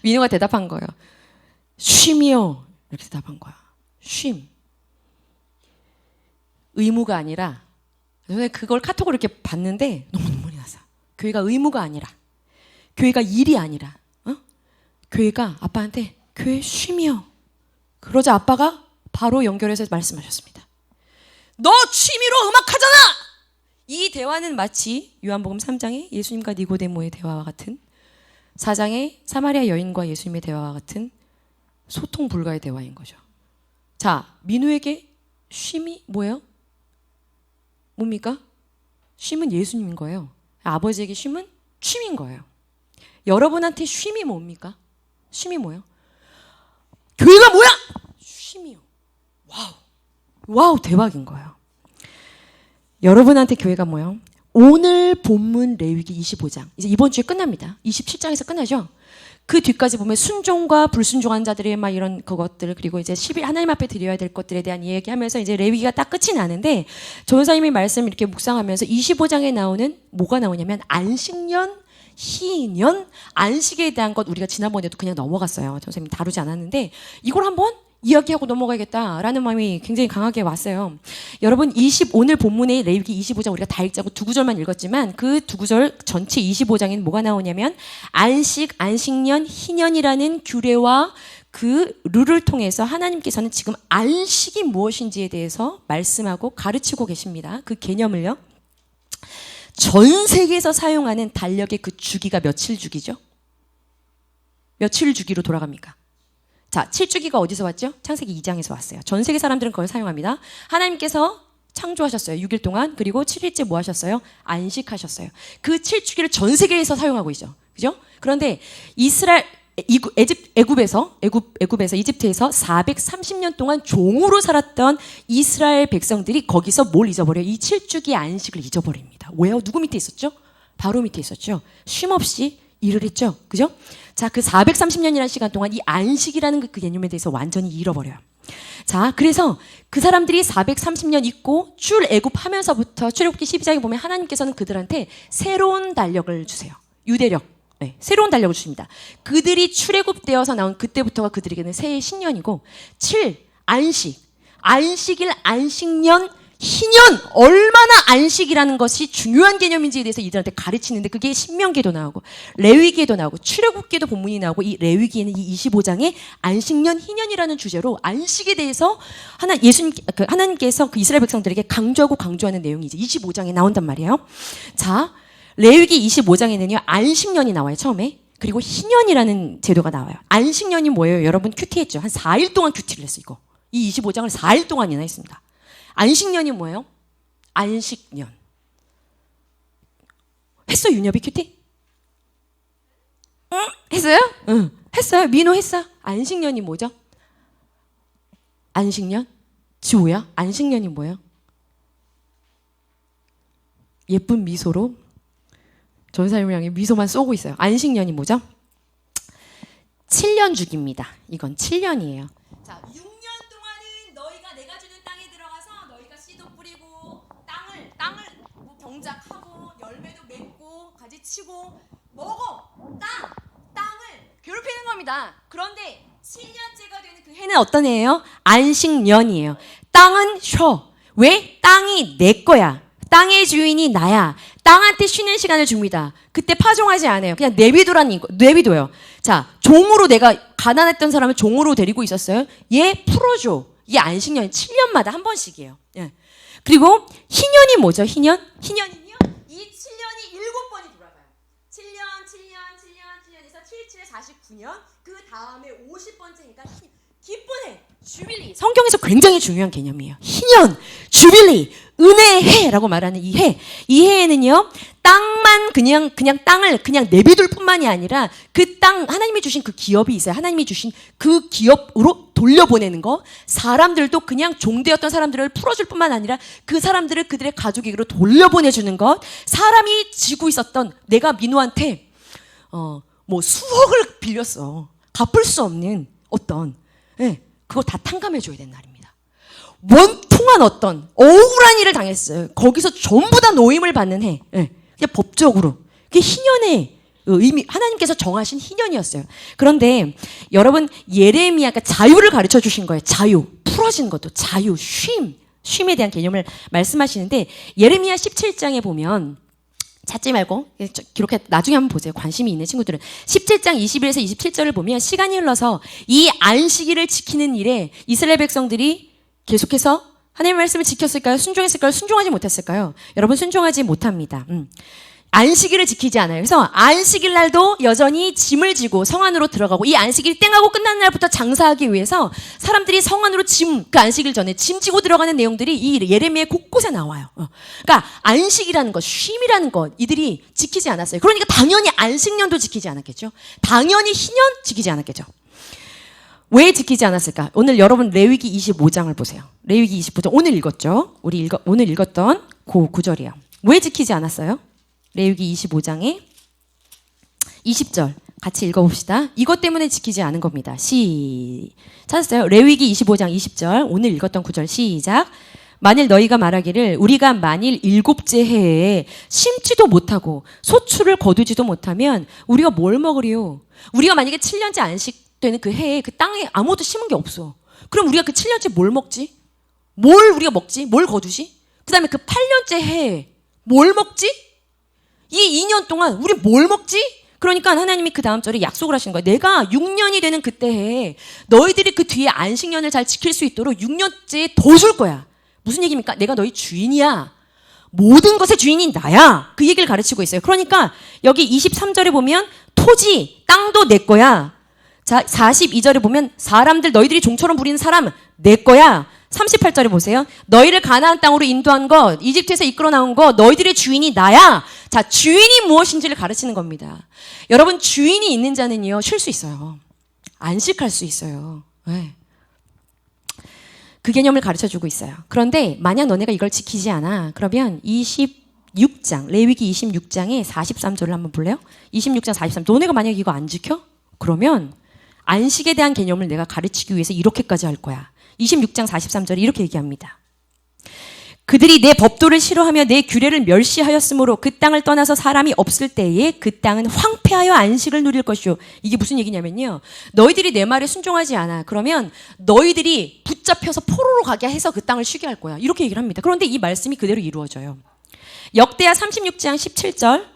민우가 대답한 거예요. 쉼이요. 이렇게 대답한 거야. 쉼. 의무가 아니라, 그걸 카톡으로 이렇게 봤는데 너무 눈물이 났어. 교회가 의무가 아니라, 교회가 일이 아니라, 교회가 아빠한테 교회 쉼이요. 그러자 아빠가 바로 연결해서 말씀하셨습니다. 너 취미로 음악하잖아! 이 대화는 마치 요한복음 3장의 예수님과 니고데모의 대화와 같은, 4장의 사마리아 여인과 예수님의 대화와 같은 소통 불가의 대화인 거죠. 자, 민우에게 쉼이 뭐예요? 뭡니까? 쉼은 예수님인 거예요. 아버지에게 쉼은 쉼인 거예요. 여러분한테 쉼이 뭡니까? 쉼이 뭐예요? 교회가 뭐야? 쉼이요. 와우, 대박인 거예요. 여러분한테 교회가 뭐예요? 오늘 본문 레위기 25장. 이제 이번 주에 끝납니다. 27장에서 끝나죠? 그 뒤까지 보면 순종과 불순종한 자들의 막 이런 그것들, 그리고 이제 하나님 앞에 드려야 될 것들에 대한 이야기하면서 이제 레위기가 딱 끝이 나는데, 전사님의 말씀 이렇게 묵상하면서 25장에 나오는 뭐가 나오냐면 안식년, 희년, 안식에 대한 것 우리가 지난번에도 그냥 넘어갔어요. 선생님 다루지 않았는데 이걸 한번 이야기하고 넘어가야겠다라는 마음이 굉장히 강하게 왔어요. 여러분 오늘 본문의 레위기 25장 우리가 다 읽자고 두 구절만 읽었지만 그 두 구절 전체 25장에는 뭐가 나오냐면 안식, 안식년, 희년이라는 규례와 그 룰을 통해서 하나님께서는 지금 안식이 무엇인지에 대해서 말씀하고 가르치고 계십니다. 그 개념을요. 전 세계에서 사용하는 달력의 그 주기가 며칠 주기죠? 며칠 주기로 돌아갑니까? 자, 7주기가 어디서 왔죠? 창세기 2장에서 왔어요. 전 세계 사람들은 그걸 사용합니다. 하나님께서 창조하셨어요. 6일 동안. 그리고 7일째 뭐 하셨어요? 안식하셨어요. 그 7주기를 전 세계에서 사용하고 있죠. 그죠? 그런데 애굽에서 이집트에서 430년 동안 종으로 살았던 이스라엘 백성들이 거기서 뭘 잊어버려요? 이 7주기의 안식을 잊어버립니다. 왜요? 누구 밑에 있었죠? 바로 밑에 있었죠. 쉼 없이 일을 했죠. 그죠? 자, 그 430년이라는 시간 동안 이 안식이라는 그 개념에 대해서 완전히 잃어버려요. 자, 그래서 그 사람들이 430년 있고 출애굽하면서부터 출애굽기 12장에 보면 하나님께서는 그들한테 새로운 달력을 주세요. 유대력. 네, 새로운 달력을 주십니다. 그들이 출애굽되어서 나온 그때부터가 그들에게는 새해 신년이고 7. 안식일 안식년 희년 얼마나 안식이라는 것이 중요한 개념인지에 대해서 이들한테 가르치는데 그게 신명기에도 나오고 레위기에도 나오고 출애굽기에도 본문이 나오고 이 레위기에는 이 25장에 안식년 희년이라는 주제로 안식에 대해서 하나님께서 그 이스라엘 백성들에게 강조하는 내용이 이제 25장에 나온단 말이에요. 자, 레위기 25장에는요 안식년이 나와요 처음에. 그리고 희년이라는 제도가 나와요. 안식년이 뭐예요? 여러분 큐티했죠? 한 4일 동안 큐티를 했어 이거. 이 25장을 4일 동안이나 했습니다. 안식년이 뭐예요? 안식년. 했어 윤엽이 큐티? 응? 했어요? 응. 했어요. 민호 했어. 안식년이 뭐죠? 안식년? 지호야? 안식년이 뭐예요? 예쁜 미소로 전사님을 향해 미소만 쏘고 있어요. 안식년이 뭐죠? 7년 주기입니다. 이건 7년이에요. 자, 6년 동안은 너희가 내가 주는 땅에 들어가서 너희가 씨도 뿌리고 땅을 경작하고 열매도 맺고 가지 치고 먹어. 땅을 괴롭히는 겁니다. 그런데 7년째가 되는 그 해는 어떤 해예요? 안식년이에요. 땅은 쉬어. 왜? 땅이 내 거야. 땅의 주인이 나야. 땅한테 쉬는 시간을 줍니다. 그때 파종하지 않아요. 그냥 내비둬요. 자, 종으로 내가 가난했던 사람을 종으로 데리고 있었어요. 얘 풀어줘. 이게 안식년이 7년마다 한 번씩이에요. 예. 그리고 희년이 뭐죠? 희년이요? 이 7년이 7번이 돌아가요. 7년에서 49년. 그 다음에 50번째니까 기쁜 해. 주빌리. 성경에서 굉장히 중요한 개념이에요. 희년, 주빌리, 은혜의 해라고 말하는 이 해. 이 해에는요, 땅만 그냥 땅을 그냥 내비둘 뿐만이 아니라 그 땅, 하나님이 주신 그 기업이 있어요. 하나님이 주신 그 기업으로 돌려보내는 거. 사람들도 그냥 종되었던 사람들을 풀어줄 뿐만 아니라 그 사람들을 그들의 가족에게로 돌려보내주는 것. 사람이 지고 있었던 내가 민호한테, 수억을 빌렸어. 갚을 수 없는 어떤, 그거 다 탕감해줘야 되는 날입니다. 원통한 어떤 억울한 일을 당했어요. 거기서 전부 다 노임을 받는 해. 그냥 법적으로. 그게 희년의 의미, 하나님께서 정하신 희년이었어요. 그런데 여러분 예레미야가 자유를 가르쳐 주신 거예요. 자유. 풀어진 것도 자유, 쉼에 대한 개념을 말씀하시는데 예레미야 17장에 보면 찾지 말고 기록해 나중에 한번 보세요. 관심이 있는 친구들은 17장 21에서 27절을 보면 시간이 흘러서 이 안식일을 지키는 일에 이스라엘 백성들이 계속해서 하나님의 말씀을 지켰을까요? 순종했을까요? 순종하지 못했을까요? 여러분 순종하지 못합니다. 안식일을 지키지 않아요. 그래서 안식일 날도 여전히 짐을 지고 성 안으로 들어가고 이 안식일 땡하고 끝나는 날부터 장사하기 위해서 사람들이 성 안으로 그 안식일 전에 짐 지고 들어가는 내용들이 이 예레미야 곳곳에 나와요. 그러니까 안식이라는 것, 쉼이라는 것 이들이 지키지 않았어요. 그러니까 당연히 안식년도 지키지 않았겠죠. 당연히 희년 지키지 않았겠죠. 왜 지키지 않았을까? 오늘 여러분 레위기 25장을 보세요. 레위기 25장 오늘 읽었죠? 오늘 읽었던 그 구절이에요. 왜 지키지 않았어요? 레위기 25장에 20절 같이 읽어봅시다. 이것 때문에 지키지 않은 겁니다. 찾았어요? 레위기 25장 20절 오늘 읽었던 구절 시작. 만일 너희가 말하기를 우리가 만일 7째 해에 심지도 못하고 소출을 거두지도 못하면 우리가 뭘 먹으리요? 우리가 만약에 7년째 안식되는 그 해에 그 땅에 아무것도 심은 게 없어. 그럼 우리가 그 7년째 뭘 먹지? 뭘 우리가 먹지? 뭘 거두지? 그 다음에 그 8년째 해에 뭘 먹지? 이 2년 동안 우리 뭘 먹지? 그러니까 하나님이 그 다음 절에 약속을 하시는 거예요. 내가 6년이 되는 그때에 너희들이 그 뒤에 안식년을 잘 지킬 수 있도록 6년째 더 줄 거야. 무슨 얘기입니까? 내가 너희 주인이야. 모든 것의 주인이 나야. 그 얘기를 가르치고 있어요. 그러니까 여기 23절에 보면 토지, 땅도 내 거야. 자, 42절에 보면 사람들 너희들이 종처럼 부리는 사람 내 거야. 38절에 보세요. 너희를 가나안 땅으로 인도한 거, 이집트에서 이끌어 나온 거 너희들의 주인이 나야. 자, 주인이 무엇인지를 가르치는 겁니다. 여러분, 주인이 있는 자는요, 쉴 수 있어요. 안식할 수 있어요. 네. 그 개념을 가르쳐주고 있어요. 그런데 만약 너네가 이걸 지키지 않아, 그러면 26장, 레위기 26장의 43절을 한번 볼래요? 26장 43. 너네가 만약 이거 안 지켜? 그러면 안식에 대한 개념을 내가 가르치기 위해서 이렇게까지 할 거야. 26장 43절에 이렇게 얘기합니다. 그들이 내 법도를 싫어하며 내 규례를 멸시하였으므로 그 땅을 떠나서 사람이 없을 때에 그 땅은 황폐하여 안식을 누릴 것이요. 이게 무슨 얘기냐면요. 너희들이 내 말에 순종하지 않아. 그러면 너희들이 붙잡혀서 포로로 가게 해서 그 땅을 쉬게 할 거야. 이렇게 얘기를 합니다. 그런데 이 말씀이 그대로 이루어져요. 역대하 36장 17절,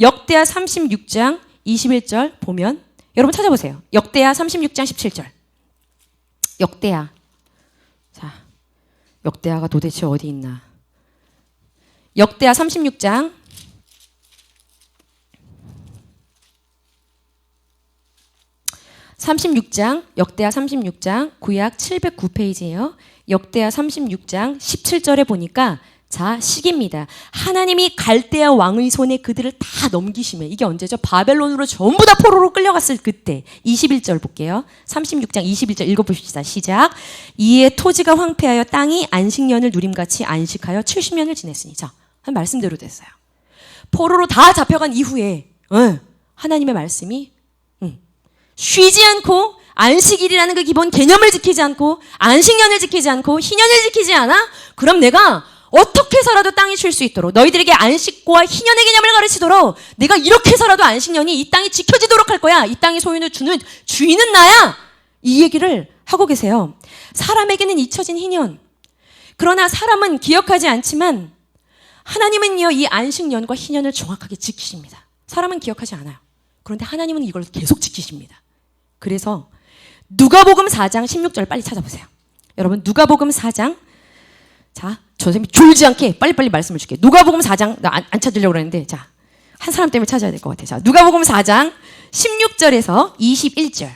역대하 36장 21절 보면 여러분 찾아보세요. 역대하 36장 17절. 역대하. 자, 역대하가 도대체 어디 있나? 역대하 36장 36장, 역대하 36장, 구약 709페이지예요. 역대하 36장 17절에 보니까 자, 시기입니다. 하나님이 갈대아 왕의 손에 그들을 다 넘기심에, 이게 언제죠? 바벨론으로 전부 다 포로로 끌려갔을 그때. 21절 볼게요. 36장 21절 읽어보십시다. 시작. 이에 토지가 황폐하여 땅이 안식년을 누림같이 안식하여 70년을 지냈으니. 자, 한 말씀대로 됐어요. 포로로 다 잡혀간 이후에 하나님의 말씀이 쉬지 않고 안식일이라는 그 기본 개념을 지키지 않고 안식년을 지키지 않고 희년을 지키지 않아? 그럼 내가 어떻게 해서라도 땅이 쉴 수 있도록 너희들에게 안식과 희년의 개념을 가르치도록 내가 이렇게 해서라도 안식년이 이 땅이 지켜지도록 할 거야. 이 땅의 소유를 주는 주인은 나야. 이 얘기를 하고 계세요. 사람에게는 잊혀진 희년. 그러나 사람은 기억하지 않지만 하나님은요, 이 안식년과 희년을 정확하게 지키십니다. 사람은 기억하지 않아요. 그런데 하나님은 이걸 계속 지키십니다. 그래서 누가복음 4장 16절 빨리 찾아보세요. 여러분, 누가복음 4장. 자, 저 선생님이 졸지 않게 빨리빨리 말씀을 줄게요. 누가복음 4장, 나 안 찾으려고 그랬는데, 자, 한 사람 때문에 찾아야 될 것 같아요. 자, 누가복음 4장 16절에서 21절.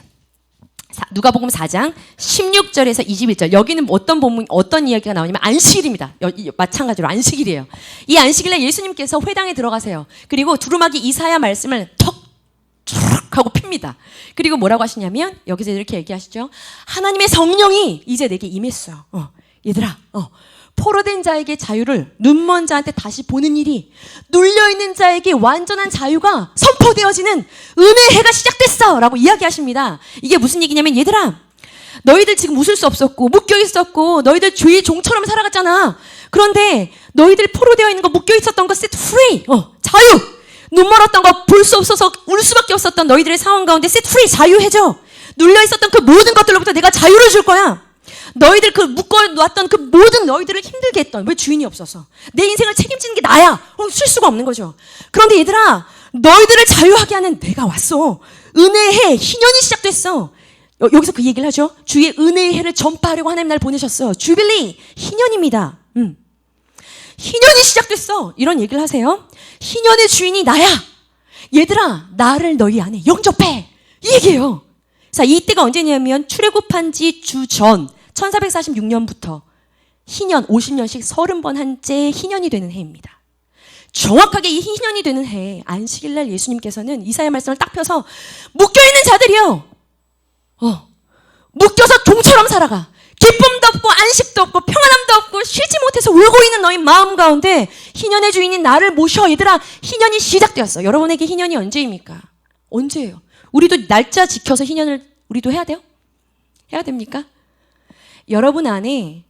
자, 누가복음 4장 16절에서 21절. 여기는 어떤 이야기가 나오냐면 안식일입니다. 마찬가지로 안식일이에요. 이 안식일에 예수님께서 회당에 들어가세요. 그리고 두루마기 이사야 말씀을 턱 하고 핍니다. 그리고 뭐라고 하시냐면 여기서 이렇게 얘기하시죠. 하나님의 성령이 이제 내게 임했어. 얘들아, 포로된 자에게 자유를, 눈먼 자한테 다시 보는 일이, 눌려있는 자에게 완전한 자유가 선포되어지는 은혜의 해가 시작됐어! 라고 이야기하십니다. 이게 무슨 얘기냐면, 얘들아, 너희들 지금 웃을 수 없었고 묶여 있었고 너희들 죄의 종처럼 살아갔잖아. 그런데 너희들 포로되어 있는 거, 묶여 있었던 거 set free, 자유! 눈 멀었던 거, 볼 수 없어서 울 수밖에 없었던 너희들의 상황 가운데 set free, 자유해져. 눌려 있었던 그 모든 것들로부터 내가 자유를 줄 거야. 너희들 그 묶어놨던 그 모든 너희들을 힘들게 했던, 왜 주인이 없어서 내 인생을 책임지는 게 나야. 쓸 수가 없는 거죠. 그런데 얘들아, 너희들을 자유하게 하는 내가 왔어. 은혜의 해, 희년이 시작됐어. 여기서 그 얘기를 하죠. 주의 은혜의 해를 전파하려고 하나님 날 보내셨어. 주빌리, 희년입니다. 희년이 시작됐어. 이런 얘기를 하세요. 희년의 주인이 나야. 얘들아, 나를 너희 안에 영접해. 이 얘기예요. 자, 이때가 언제냐면 출애굽한 지 주 전 1446년부터 희년 50년씩 30번 한째 희년이 되는 해입니다. 정확하게 이 희년이 되는 해에 안식일날 예수님께서는 이사야 말씀을 딱 펴서 묶여있는 자들이요, 묶여서 종처럼 살아가. 기쁨도 없고 안식도 없고 평안함도 없고 쉬지 못해서 울고 있는 너희 마음 가운데 희년의 주인인 나를 모셔. 얘들아, 희년이 시작되었어. 여러분에게 희년이 언제입니까? 언제예요? 우리도 날짜 지켜서 희년을 우리도 해야 돼요? 해야 됩니까? 여러분 안에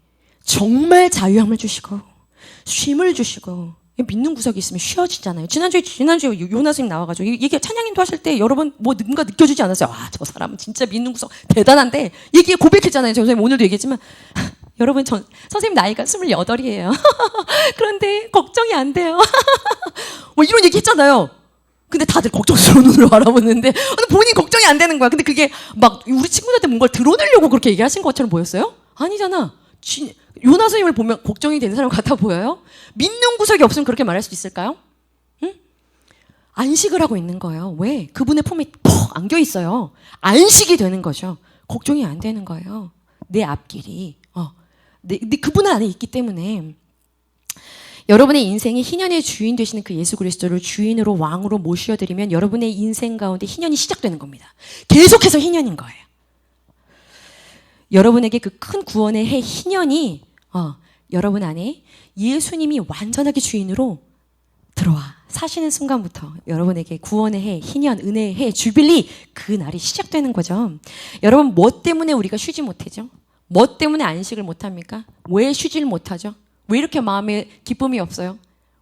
정말 자유함을 주시고 쉼을 주시고 믿는 구석이 있으면 쉬워지잖아요. 지난주에 요나 스님 나와가지고 이게 찬양인도 하실 때 여러분 뭐 뭔가 느껴지지 않았어요? 아, 저 사람은 진짜 믿는 구석 대단한데 얘기에 고백했잖아요. 저 선생님 오늘도 얘기했지만 여러분 선생님 나이가 28이에요. 그런데 걱정이 안 돼요. 뭐 이런 얘기 했잖아요. 근데 다들 걱정스러운 눈으로 바라보는데 본인 걱정이 안 되는 거야. 근데 그게 막 우리 친구들한테 뭔가를 드러내려고 그렇게 얘기하신 것처럼 보였어요? 아니잖아. 요나 스님을 보면 걱정이 되는 사람 같아 보여요? 믿는 구석이 없으면 그렇게 말할 수 있을까요? 응? 안식을 하고 있는 거예요. 왜? 그분의 품에 푹 안겨 있어요. 안식이 되는 거죠. 걱정이 안 되는 거예요. 내 앞길이. 그분 안에 있기 때문에 여러분의 인생이 희년의 주인 되시는 그 예수 그리스도를 주인으로 왕으로 모셔드리면 여러분의 인생 가운데 희년이 시작되는 겁니다. 계속해서 희년인 거예요. 여러분에게 그 큰 구원의 해 희년이 여러분 안에 예수님이 완전하게 주인으로 들어와 사시는 순간부터 여러분에게 구원의 해, 희년, 은혜의 해, 주빌리 그 날이 시작되는 거죠. 여러분 뭐 때문에 우리가 쉬지 못하죠? 뭐 때문에 안식을 못합니까? 왜 쉬지를 못하죠? 왜 이렇게 마음에 기쁨이 없어요?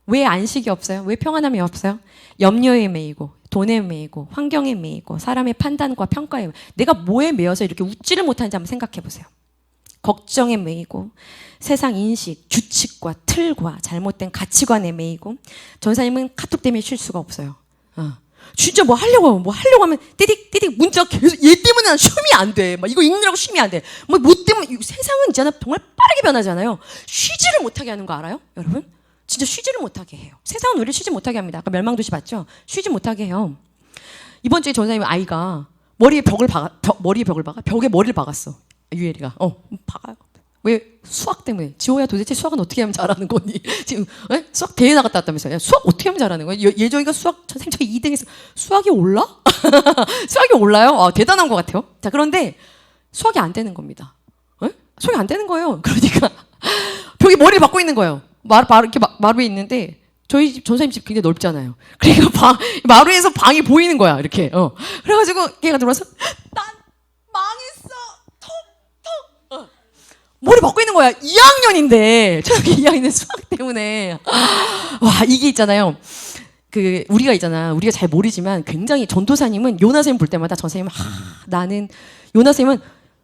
왜 안식이 없어요? 왜 평안함이 없어요? 염려에 매이고 돈에 매이고 환경에 매이고 사람의 판단과 평가에 내가 뭐에 매여서 이렇게 웃지를 못하는지 한번 생각해 보세요. 걱정에 매이고 세상 인식, 규칙과 틀과 잘못된 가치관에 매이고 전사님은 카톡 때문에 쉴 수가 없어요. 진짜 뭐 하려고 하면 띠딕 문자가 계속 얘 때문에 난 쉼이 안 돼. 막 이거 읽느라고 쉼이 안 돼. 뭐 때문에 세상은 있잖아 정말 빠르게 변하잖아요. 쉬지를 못하게 하는 거 알아요, 여러분? 진짜 쉬지를 못하게 해요. 세상은 우리를 쉬지 못하게 합니다. 아까 멸망도시 봤죠? 쉬지 못하게 해요. 이번 주에 전사님 아이가 머리에 벽에 머리를 박았어. 유혜리가 박아요. 왜? 수학 때문에. 지호야 도대체 수학은 어떻게 하면 잘하는 거니? 지금 수학 대회 나갔다 왔다면서요. 야, 수학 어떻게 하면 잘하는 거야? 예정이가 수학 선생님 2등에서 수학이 올라? 수학이 올라요? 대단한 것 같아요. 자, 그런데 수학이 안 되는 겁니다. 수학이 안 되는 거예요. 그러니까 벽에 머리를 박고 있는 거예요. 이렇게 마루에 있는데 저희 집 전사님 집 굉장히 넓잖아요. 그러니까 마루에서 방이 보이는 거야. 이렇게. 그래가지고 걔가 들어와서 난 망했어. 톡톡. 머리 박고 있는 거야. 2학년인데 저렇게 2학년 수학 때문에 와 이게 있잖아요. 우리가 잘 모르지만 굉장히 전도사님은 요나 선생님 볼 때마다 전사님은 나는 요나 선생님은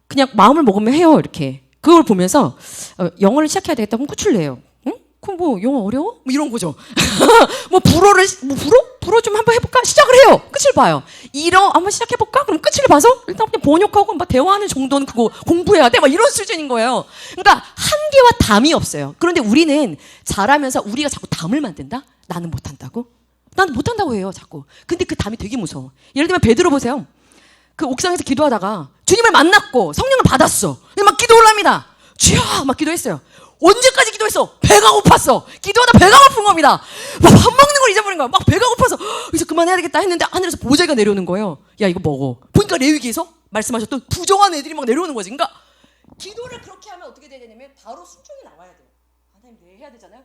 그냥 마음을 먹으면 해요. 이렇게 그걸 보면서 영어를 시작해야 되겠다. 그럼 끝을 내요. 그럼 뭐 영어 어려워? 뭐 이런 거죠. 불어 좀 한번 해볼까? 시작을 해요. 끝을 봐요. 한번 시작해볼까? 그럼 끝을 봐서 일단 그냥 번역하고 막 대화하는 정도는 그거 공부해야 돼. 막 이런 수준인 거예요. 그러니까 한계와 담이 없어요. 그런데 우리는 잘하면서 우리가 자꾸 담을 만든다? 나는 못한다고? 나는 못한다고 해요, 자꾸. 근데 그 담이 되게 무서워. 예를 들면 베드로 보세요. 그 옥상에서 기도하다가 주님을 만났고 성령을 받았어. 막 기도 올랍니다. 주여! 막 기도했어요. 언제까지 기도했어? 배가 고팠어. 기도하다 배가 고픈 겁니다. 막 밥 먹는 걸 잊어버린 거야. 막 배가 고파서 그래서 그만해야 되겠다 했는데 하늘에서 보자기가 내려오는 거예요. 야 이거 먹어. 보니까 레위기에서 말씀하셨던 부정한 애들이 막 내려오는 거지. 그러니까 기도를 그렇게 하면 어떻게 돼야 되냐면 바로 순종이 나와야 돼요. 하나님 내 해야 되잖아요.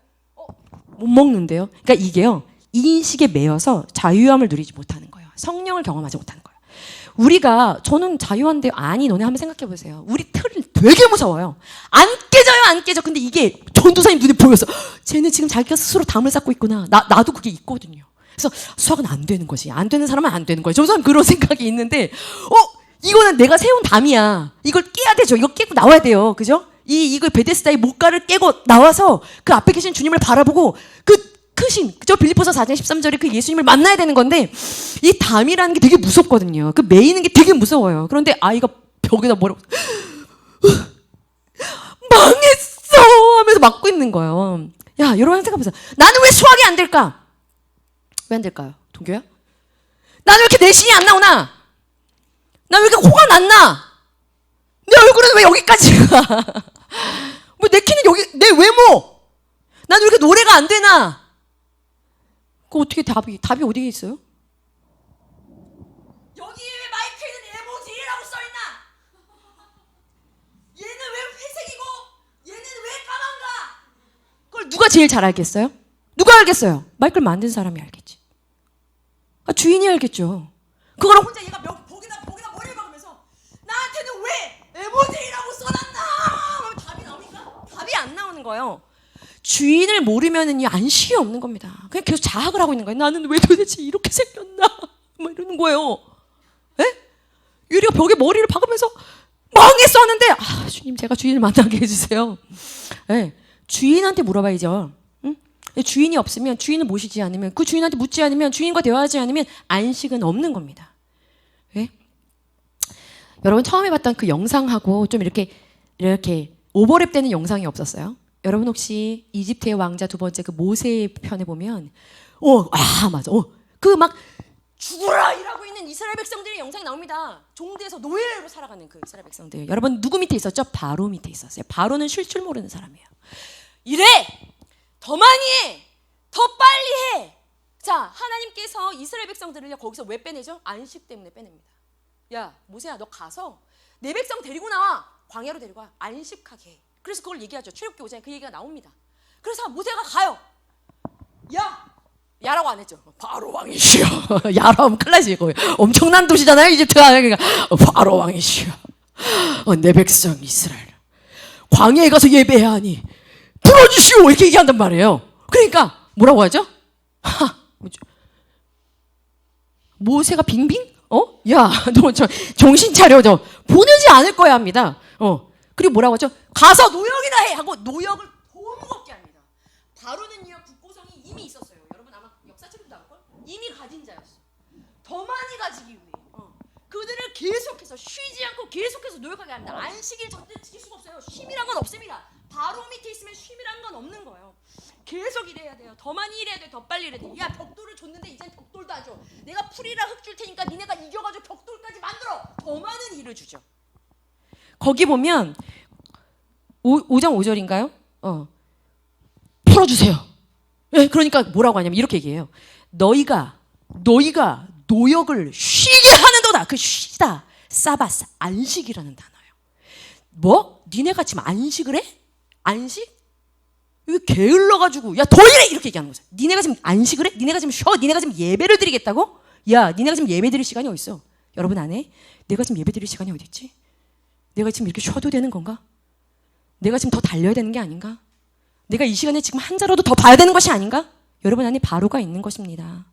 못 먹는데요. 그러니까 이게요. 인식에 매여서 자유함을 누리지 못하는 거예요. 성령을 경험하지 못하는 거예요. 저는 자유한데 아니 너네 한번 생각해 보세요. 우리 틀이 되게 무서워요. 안 깨져. 근데 이게 전도사님 눈에 보여서 쟤는 지금 자기가 스스로 담을 쌓고 있구나. 나도 그게 있거든요. 그래서 수학은 안 되는 거지. 안 되는 사람은 안 되는 거예요. 전도사님 그런 생각이 있는데 이거는 내가 세운 담이야. 이걸 깨야 되죠. 이거 깨고 나와야 돼요. 그죠? 이거 베데스다의 목가를 깨고 나와서 그 앞에 계신 주님을 바라보고 크신 그죠? 빌립보서 4장 13절에 그 예수님을 만나야 되는 건데 이 담이라는 게 되게 무섭거든요. 그 매이는 게 되게 무서워요. 그런데 아이가 벽에다 뭐라고 망했어 하면서 막고 있는 거예요. 야 여러분 생각해보세요. 나는 왜 수학이 안 될까? 왜 안 될까요? 동교야? 나는 왜 이렇게 내신이 안 나오나? 나는 왜 이렇게 코가 났나? 내 얼굴은 왜 여기까지 가? 뭐 내 키는 여기 내 외모 나는 왜 이렇게 노래가 안 되나? 그 어떻게 답이 어디에 있어요? 여기에 왜 마이크에는 에모지라고 써있나? 얘는 왜 회색이고 얘는 왜 까만가? 그걸 누가 제일 잘 알겠어요? 누가 알겠어요? 마이크를 만든 사람이 알겠지. 주인이 알겠죠. 그거를 혼자 얘가 벽에다 머리를 박으면서 나한테는 왜 에모지라고 써놨나? 답이 나옵니까? 답이 안 나오는 거예요. 주인을 모르면은요 안식이 없는 겁니다. 그냥 계속 자학을 하고 있는 거예요. 나는 왜 도대체 이렇게 생겼나? 뭐 이러는 거예요. 예? 유리가 벽에 머리를 박으면서 망했어 하는데 주님 제가 주인을 만나게 해주세요. 예. 주인한테 물어봐야죠. 응? 주인이 없으면 주인을 모시지 않으면 그 주인한테 묻지 않으면 주인과 대화하지 않으면 안식은 없는 겁니다. 예? 여러분 처음에 봤던 그 영상하고 좀 이렇게 오버랩되는 영상이 없었어요? 여러분 혹시 이집트의 왕자 두 번째 그 모세 편에 보면 맞아. 그 막 죽으라 이라고 있는 이스라엘 백성들의 영상이 나옵니다. 종대에서 노예로 살아가는 그 이스라엘 백성들. 여러분 누구 밑에 있었죠? 바로 밑에 있었어요. 바로는 쉴 줄 모르는 사람이에요. 이래! 더 많이 해! 더 빨리 해! 자, 하나님께서 이스라엘 백성들을 거기서 왜 빼내죠? 안식 때문에 빼냅니다. 야, 모세야 너 가서 내 백성 데리고 나와. 광야로 데리고 와. 안식하게 해. 그래서 그걸 얘기하죠. 출애굽기 5장에 그 얘기가 나옵니다. 그래서 모세가 가요. 야라고 안 했죠. 바로 왕이시여. 야라고 하면 큰일 나지. 엄청난 도시잖아요. 이집트가. 그러니까 바로 왕이시여. 내 백성 이스라엘. 광야에 가서 예배해야 하니 풀어주시오. 이렇게 얘기한단 말이에요. 그러니까 뭐라고 하죠? 모세가 빙빙? 야, 너 정신 차려. 보내지 않을 거야 합니다. 그리고 뭐라고 하죠? 가서 노역이나 해 하고 노역을 더 무겁게 합니다. 바로는요 국고성이 이미 있었어요. 여러분 아마 역사책도 나올걸? 이미 가진 자였어. 더 많이 가지기 위해 그들을 계속해서 쉬지 않고 계속해서 노역하게 합니다. 안식일 절대 지킬 수가 없어요. 쉼이란 건 없습니다. 바로 밑에 있으면 쉼이란 건 없는 거예요. 계속 일해야 돼요. 더 많이 일해야 돼. 더 빨리 일해야 돼. 야 벽돌을 줬는데 이젠 벽돌도 안 줘. 내가 풀이랑 흙 줄 테니까 니네가 이겨가지고 벽돌까지 만들어. 더 많은 일을 주죠. 거기 보면 5장 5절인가요? 풀어주세요. 네, 그러니까 뭐라고 하냐면 이렇게 얘기해요. 너희가 노역을 쉬게 하는도다. 그 쉬다 사바스 안식이라는 단어예요. 뭐? 니네가 지금 안식을 해? 안식? 이거 게을러가지고 야 더 일해 이렇게 얘기하는 거죠. 니네가 지금 안식을 해? 니네가 지금 쉬어? 니네가 지금 예배를 드리겠다고? 야 니네가 지금 예배 드릴 시간이 어딨어? 여러분 안 해? 내가 지금 예배 드릴 시간이 어디 있지? 내가 지금 이렇게 쉬어도 되는 건가? 내가 지금 더 달려야 되는 게 아닌가? 내가 이 시간에 지금 한 자라도 더 봐야 되는 것이 아닌가? 여러분 안에 바로가 있는 것입니다.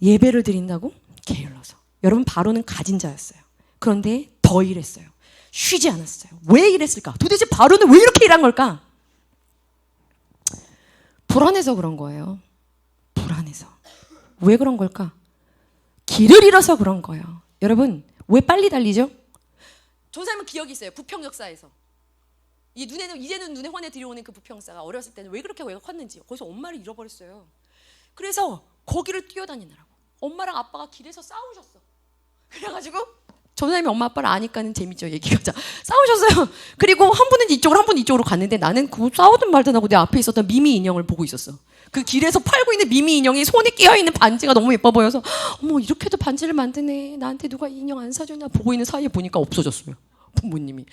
예배를 드린다고? 게을러서. 여러분 바로는 가진 자였어요. 그런데 더 일했어요. 쉬지 않았어요. 왜 일했을까? 도대체 바로는 왜 이렇게 일한 걸까? 불안해서 그런 거예요. 불안해서. 왜 그런 걸까? 길을 잃어서 그런 거예요. 여러분 왜 빨리 달리죠? 전사님은 기억이 있어요. 부평 역사에서 이제는 눈에 환에 들여오는 그 부평 역사가 어렸을 때는 왜 그렇게 컸는지 거기서 엄마를 잃어버렸어요. 그래서 거기를 뛰어다니느라고 엄마랑 아빠가 길에서 싸우셨어. 그래가지고 전사님이 엄마 아빠를 아니까는 재밌죠 얘기가. 자, 싸우셨어요. 그리고 한 분은 이쪽으로 한 분은 이쪽으로 갔는데 나는 그 싸우든 말든 하고 내 앞에 있었던 미미 인형을 보고 있었어. 그 길에서 팔고 있는 미미 인형이 손에 끼어있는 반지가 너무 예뻐 보여서 어머 이렇게도 반지를 만드네. 나한테 누가 이 인형 안 사주나 보고 있는 사이에 보니까 없어졌어요. 부모님이.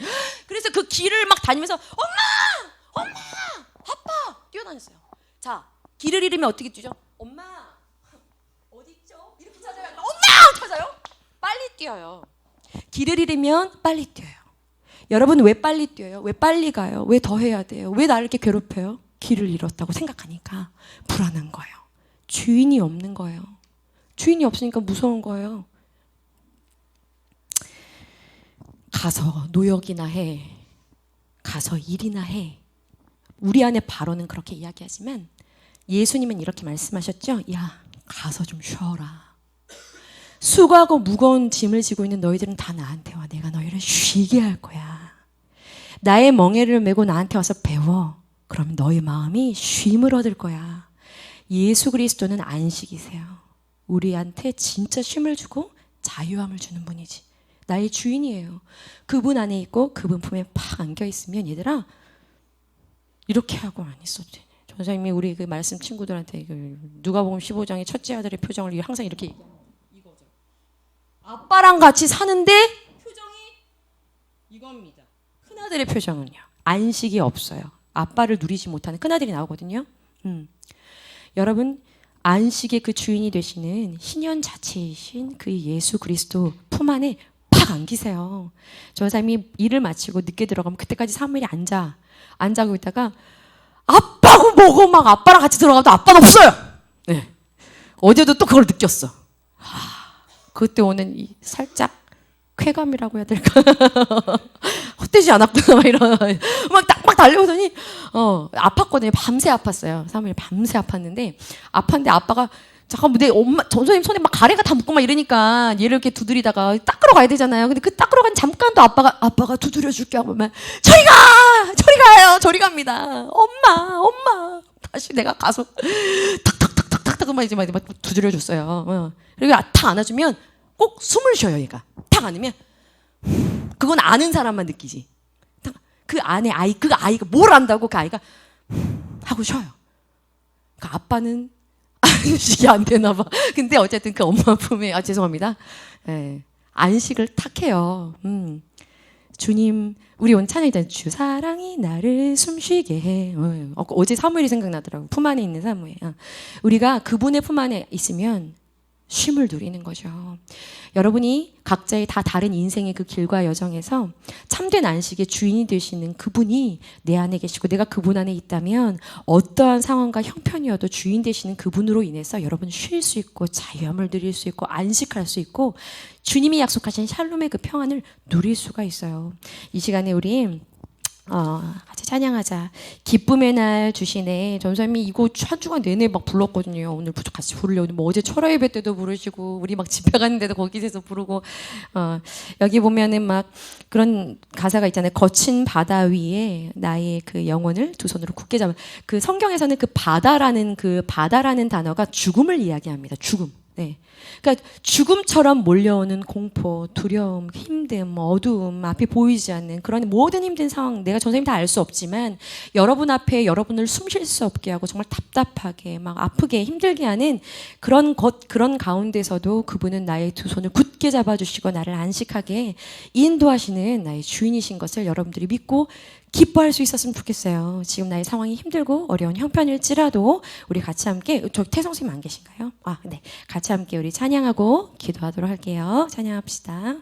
그래서 그 길을 막 다니면서 엄마 아빠 뛰어다녔어요. 자 길을 잃으면 어떻게 뛰죠? 엄마 어디 있죠? 이렇게 찾아요. 엄마 찾아요. 빨리 뛰어요. 길을 잃으면 빨리 뛰어요. 여러분 왜 빨리 뛰어요? 왜 빨리 가요? 왜 더 해야 돼요? 왜 나를 이렇게 괴롭혀요? 길을 잃었다고 생각하니까 불안한 거예요. 주인이 없는 거예요. 주인이 없으니까 무서운 거예요. 가서 노역이나 해. 가서 일이나 해. 우리 안에 바로는 그렇게 이야기하지만 예수님은 이렇게 말씀하셨죠. 야 가서 좀 쉬어라. 수고하고 무거운 짐을 지고 있는 너희들은 다 나한테 와. 내가 너희를 쉬게 할 거야. 나의 멍에를 메고 나한테 와서 배워. 그럼 너희 마음이 쉼을 얻을 거야. 예수 그리스도는 안식이세요. 우리한테 진짜 쉼을 주고 자유함을 주는 분이지. 나의 주인이에요. 그분 안에 있고 그분 품에 팍 안겨 있으면 얘들아 이렇게 하고 안 있어도 돼. 전사님이 우리 그 말씀 친구들한테 그 누가복음 15장의 첫째 아들의 표정을 항상 이렇게 이거죠. 아빠랑 같이 사는데 표정이 이겁니다. 큰아들의 표정은요. 안식이 없어요. 아빠를 누리지 못하는 큰아들이 나오거든요. 여러분 안식의 그 주인이 되시는 신현 자체이신 그 예수 그리스도 품 안에 팍 탁 안기세요. 전사님이 일을 마치고 늦게 들어가면 그때까지 사무엘이 안 자고 있다가 아빠고 뭐고 막 아빠랑 같이 들어가도 아빠는 없어요. 네. 어제도 또 그걸 느꼈어. 그때 오는 이 살짝 쾌감이라고 해야 될까? 헛되지 않았구나 막 이런 막 달려오더니 아팠거든요. 밤새 아팠어요. 사무엘 밤새 아팠는데 아팠는데 아빠가 잠깐 내 엄마 전소님 손에 막 가래가 다 묻고 막 이러니까 얘를 이렇게 두드리다가 닦으러 가야 되잖아요. 근데 그 닦으러 간 잠깐도 아빠가 두드려 줄게 하고 막 저리 가요. 저리 갑니다. 엄마 다시 내가 가서 탁탁탁탁탁탁 막 이제 막 두드려 줬어요. 그리고 탁 안아주면 꼭 숨을 쉬어요. 얘가 탁 안으면 그건 아는 사람만 느끼지. 그 안에 그 아이가 뭘 안다고 그 아이가 하고 쉬어요. 그 아빠는 안식이 안 되나 봐. 근데 어쨌든 그 엄마 품에 죄송합니다. 네, 안식을 탁 해요. 주님 우리 온 찬양이잖아요. 주 사랑이 나를 숨쉬게 해. 어제 사무엘이 생각나더라고. 품 안에 있는 사무엘. 우리가 그분의 품 안에 있으면 쉼을 누리는 거죠. 여러분이 각자의 다 다른 인생의 그 길과 여정에서 참된 안식의 주인이 되시는 그분이 내 안에 계시고 내가 그분 안에 있다면 어떠한 상황과 형편이어도 주인 되시는 그분으로 인해서 여러분 쉴 수 있고 자유함을 누릴 수 있고 안식할 수 있고 주님이 약속하신 샬롬의 그 평안을 누릴 수가 있어요. 이 시간에 우리 같이 찬양하자. 기쁨의 날 주시네. 전사님이 이거 한 주간 내내 막 불렀거든요. 오늘 같이 부르려고. 뭐 어제 철화 예배 때도 부르시고 우리 막 집회 가는데도 거기서 부르고 여기 보면은 막 그런 가사가 있잖아요. 거친 바다 위에 나의 그 영혼을 두 손으로 굳게 잡아. 그 성경에서는 그 바다라는 단어가 죽음을 이야기합니다. 죽음. 네. 그러니까 죽음처럼 몰려오는 공포, 두려움, 힘듦, 어두움, 앞이 보이지 않는 그런 모든 힘든 상황, 내가 전생님 다 알 수 없지만 여러분 앞에 여러분을 숨 쉴 수 없게 하고 정말 답답하게 막 아프게 힘들게 하는 그런 가운데서도 그분은 나의 두 손을 굳게 잡아주시고 나를 안식하게 인도하시는 나의 주인이신 것을 여러분들이 믿고 기뻐할 수 있었으면 좋겠어요. 지금 나의 상황이 힘들고 어려운 형편일지라도 우리 같이 함께 태성 선생님 안 계신가요? 네. 같이 함께 우리 찬양하고 기도하도록 할게요. 찬양합시다.